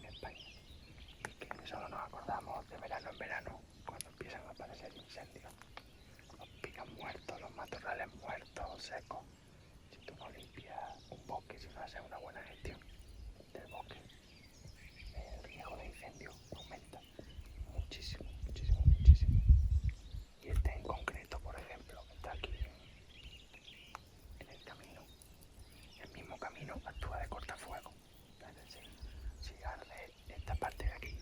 en España. Y que solo nos acordamos de verano en verano, cuando empiezan a aparecer incendios. Los pinos muertos, los matorrales muertos, secos. Si tú no limpias un bosque, si no haces una buena gestión del bosque, el riesgo de incendio aumenta muchísimo, muchísimo, muchísimo. Y este en concreto, por ejemplo, que está aquí en el camino, el mismo camino actúa de cortafuego. Es decir, si arde esta parte de aquí,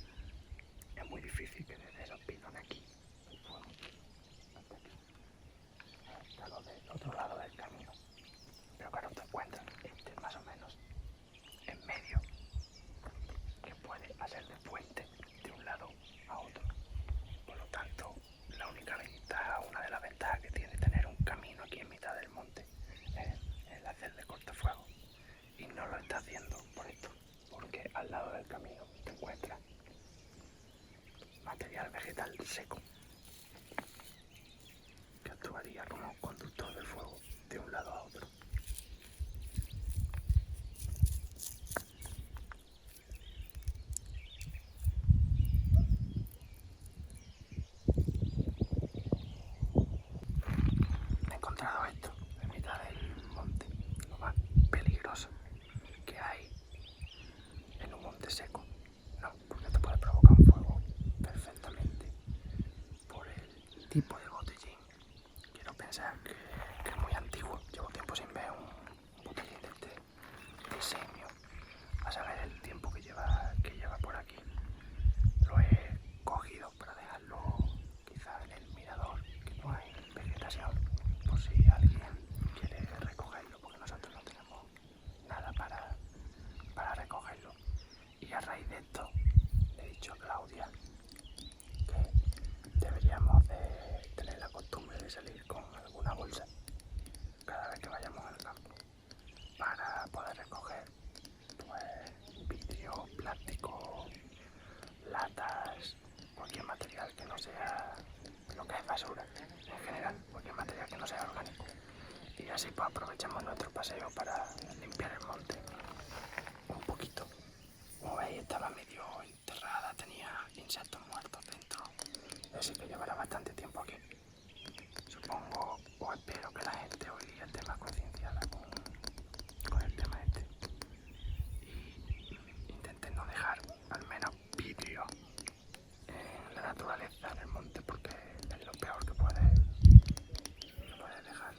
es muy difícil que desde esos pinos de aquí el fuego hasta aquí, hasta lo del otro lado del camino. Pero claro, te encuentras este más o menos en medio, que puede hacer de puente de un lado a otro. Por lo tanto, la única ventaja, una de las ventajas que tiene tener un camino aquí en mitad del monte es el hacer de cortafuego. Y no lo está haciendo por esto, porque al lado del camino te encuentras material vegetal seco que actuaría como conductor del fuego de un lado a otro. He encontrado esto en mitad del monte, lo más peligroso que hay en un monte seco. No, porque te puede provocar un fuego perfectamente por el tipo de botellín. Quiero pensar que es muy antiguo. Llevo tiempo sin ver un botellín de este diseño. A saber el tiempo que lleva por aquí. Lo he cogido para dejarlo quizá en el mirador, que no hay vegetación, por si alguien quiere recogerlo, porque nosotros no tenemos nada para recogerlo. Y a raíz de esto le he dicho a Claudia que deberíamos de tener la costumbre de salir con alguna bolsa cada vez que vayamos al campo para poder recoger pues vidrio, plástico, latas, cualquier material que no sea lo que es basura en general, cualquier material que no sea orgánico. Y así pues aprovechamos nuestro paseo para limpiar el monte un poquito. Como veis, estaba medio enterrada, tenía insectos muertos dentro, así que llevará bastante tiempo aquí. Supongo o espero que la gente hoy esté más concienciada con el tema este y intenten no dejar al menos vidrio en la naturaleza, en el monte, porque es lo peor que puedes dejar.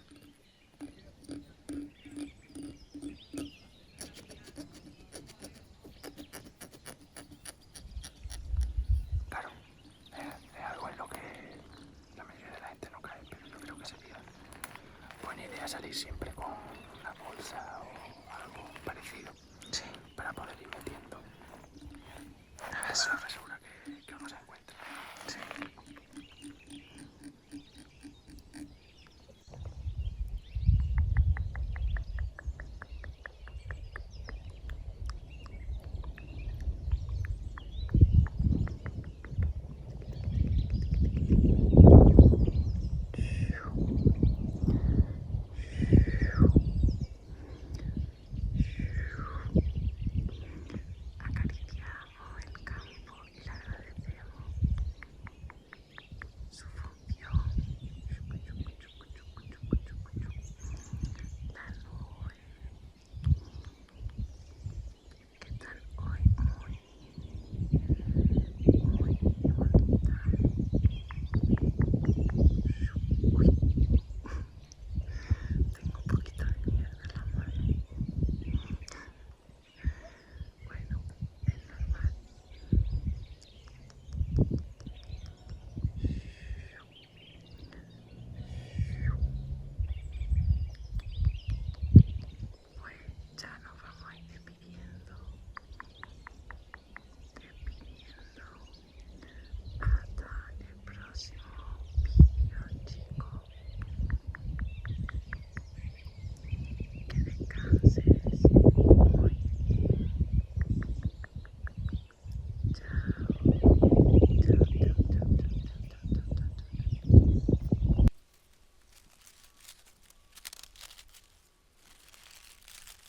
Claro, es algo en lo que la mayoría de la gente no cae, pero yo creo que sería buena idea salir siempre con una bolsa o algo parecido, sí, para poder ir metiendo. Eso resulta.